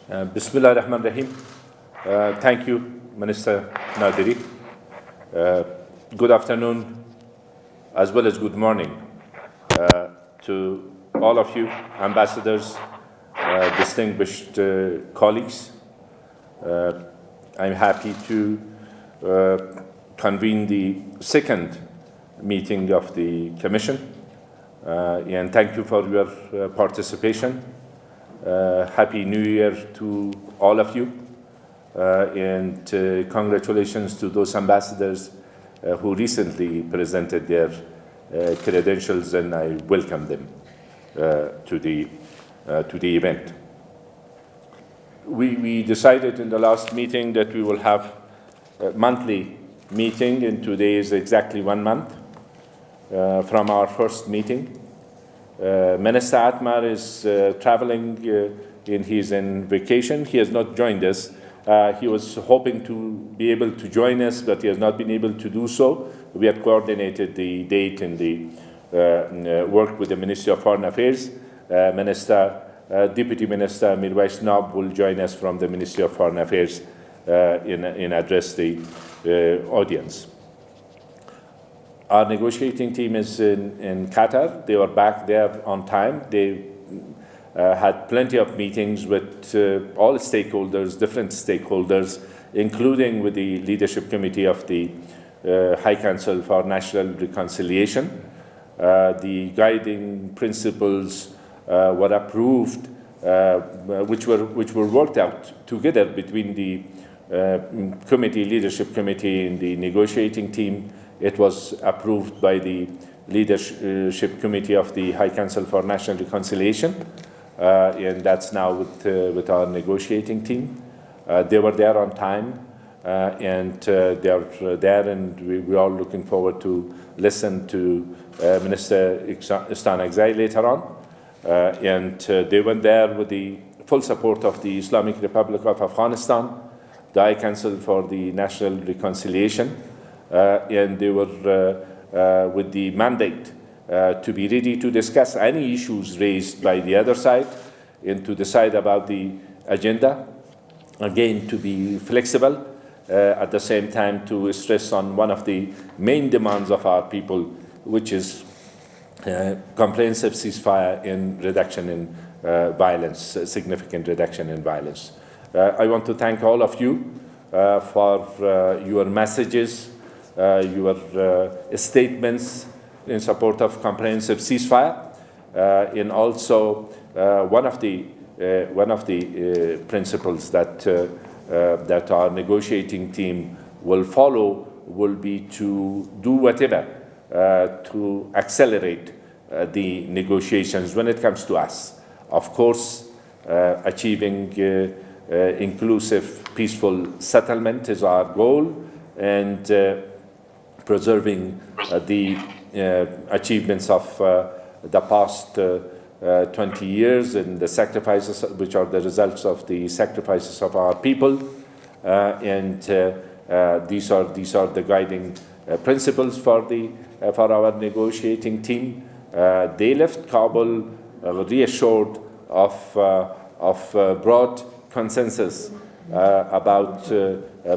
Bismillah ar-Rahman ar-Rahim. Thank you, Minister Nadiri. Good afternoon, as well as good morning to all of you, ambassadors, distinguished colleagues. I'm happy to convene the second meeting of the Commission, and thank you for your participation. Happy New Year to all of you, and congratulations to those ambassadors who recently presented their credentials, and I welcome them to the event. We decided in the last meeting that we will have a monthly meeting, and today is exactly 1 month from our first meeting. Minister Atmar is traveling he's in vacation. He has not joined us. He was hoping to be able to join us, but he has not been able to do so. We had coordinated the date and the work with the Ministry of Foreign Affairs. Deputy Minister Mirwais Nab will join us from the Ministry of Foreign Affairs in address the audience. Our negotiating team is in Qatar. They were back there on time. They had plenty of meetings with all stakeholders, different stakeholders, including with the Leadership Committee of the High Council for National Reconciliation. The guiding principles were approved, which were worked out together between the Leadership Committee and the negotiating team. It was approved by the Leadership Committee of the High Council for National Reconciliation, and that's now with our negotiating team. They were there on time, and they are there, and we're all looking forward to listen to Minister Ihsan Akzai later on. And they went there with the full support of the Islamic Republic of Afghanistan, the High Council for the National Reconciliation, and they were with the mandate to be ready to discuss any issues raised by the other side and to decide about the agenda. Again, to be flexible, at the same time to stress on one of the main demands of our people, which is comprehensive ceasefire and reduction in violence, significant reduction in violence. I want to thank all of you for your messages, your statements in support of comprehensive ceasefire, and also one of the principles that our negotiating team will follow will be to do whatever to accelerate the negotiations when it comes to us. Of course, achieving inclusive, peaceful settlement is our goal, and preserving the achievements of the past 20 years and the sacrifices which are the results of the sacrifices of our people, and these are the guiding principles for our negotiating team. They left Kabul reassured of broad consensus about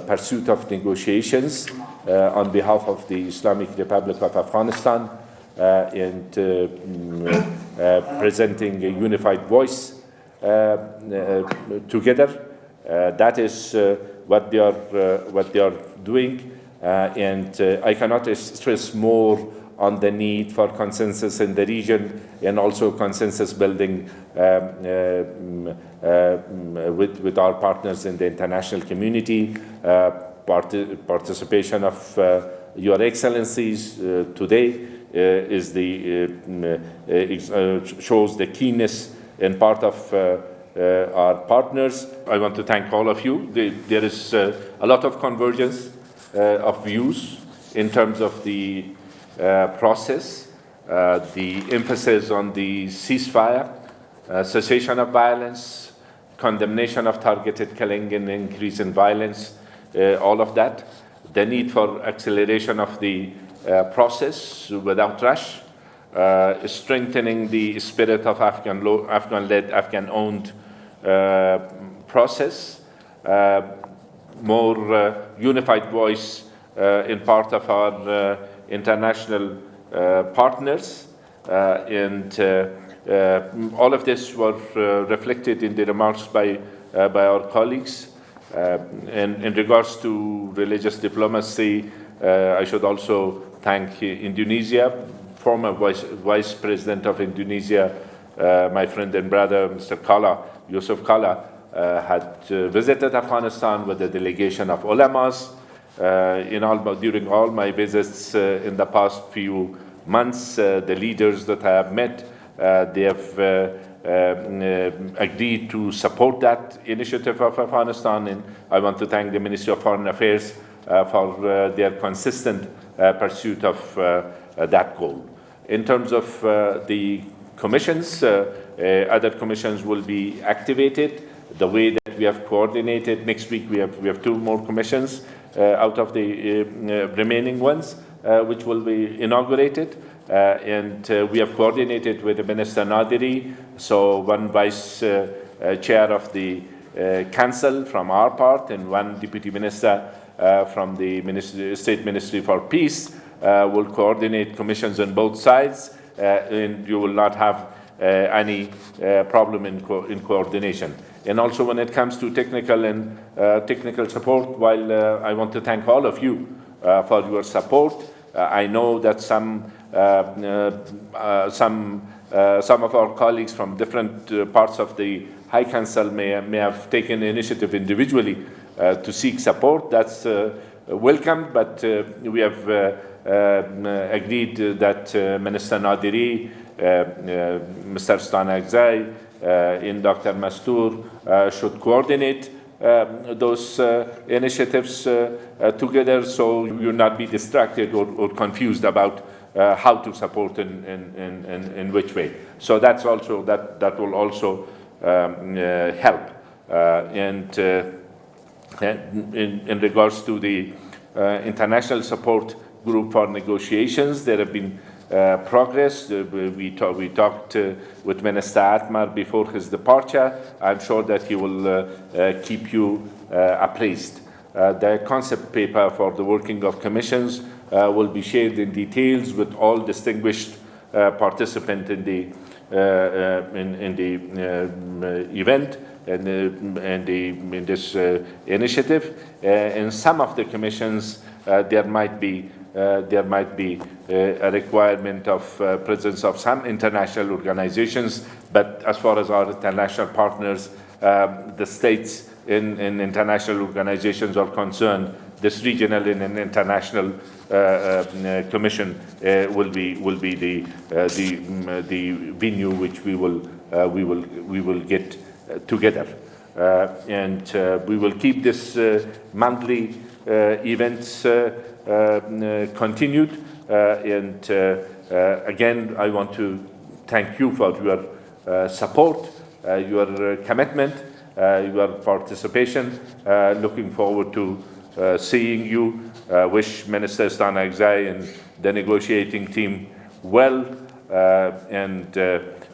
pursuit of negotiations on behalf of the Islamic Republic of Afghanistan, and presenting a unified voice together. That is what they are doing, and I cannot stress more on the need for consensus in the region and also consensus building with our partners in the international community. Participation of Your Excellencies today shows the keenness in part of our partners. I want to thank all of you. There is a lot of convergence of views in terms of the process, the emphasis on the ceasefire, cessation of violence, condemnation of targeted killing and increase in violence, all of that, the need for acceleration of the process without rush, strengthening the spirit of Afghan-led, Afghan-owned process, more unified voice in part of our international partners, and all of this was reflected in the remarks by our colleagues. In regards to religious diplomacy, I should also thank Indonesia, former Vice President of Indonesia, my friend and brother, Mr. Yusuf Kala, had visited Afghanistan with a delegation of ulamas. During all my visits in the past few months, the leaders that I have met, they have agreed to support that initiative of Afghanistan, and I want to thank the Ministry of Foreign Affairs for their consistent pursuit of that goal. In terms of the commissions, other commissions will be activated. The way that we have coordinated, next week we have 2 more commissions out of the remaining ones, which will be inaugurated. And we have coordinated with the Minister Nadiri, so one vice chair of the council from our part and one deputy minister from the State Ministry for Peace will coordinate commissions on both sides, and you will not have any problem in coordination. And also when it comes to technical support, while I want to thank all of you for your support, I know that some of our colleagues from different parts of the High Council may have taken initiative individually to seek support. That's welcome, but we have agreed that Minister Nadiri, Mr. Stanagzai, and Dr. Mastour should coordinate those initiatives together, so you will not be distracted or confused about how to support in which way. So that's also that will also help. And in regards to the international support group for negotiations, there have been progress. We talked with Minister Atmar before his departure. I'm sure that he will keep you appraised. The concept paper for the working of commissions will be shared in details with all distinguished participants in the event and in this initiative. In some of the commissions, there might be a requirement of presence of some international organizations, but as far as our international partners, the states in international organizations are concerned, this regional and international commission will be the venue which we will get together, and we will keep this monthly events continued. And again, I want to thank you for your support, your commitment, your participation. Looking forward to seeing you. Wish Minister Stanagzai and the negotiating team well, and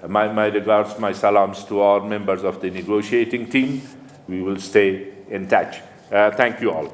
my regards, my salams to all members of the negotiating team. We will stay in touch. Thank you all.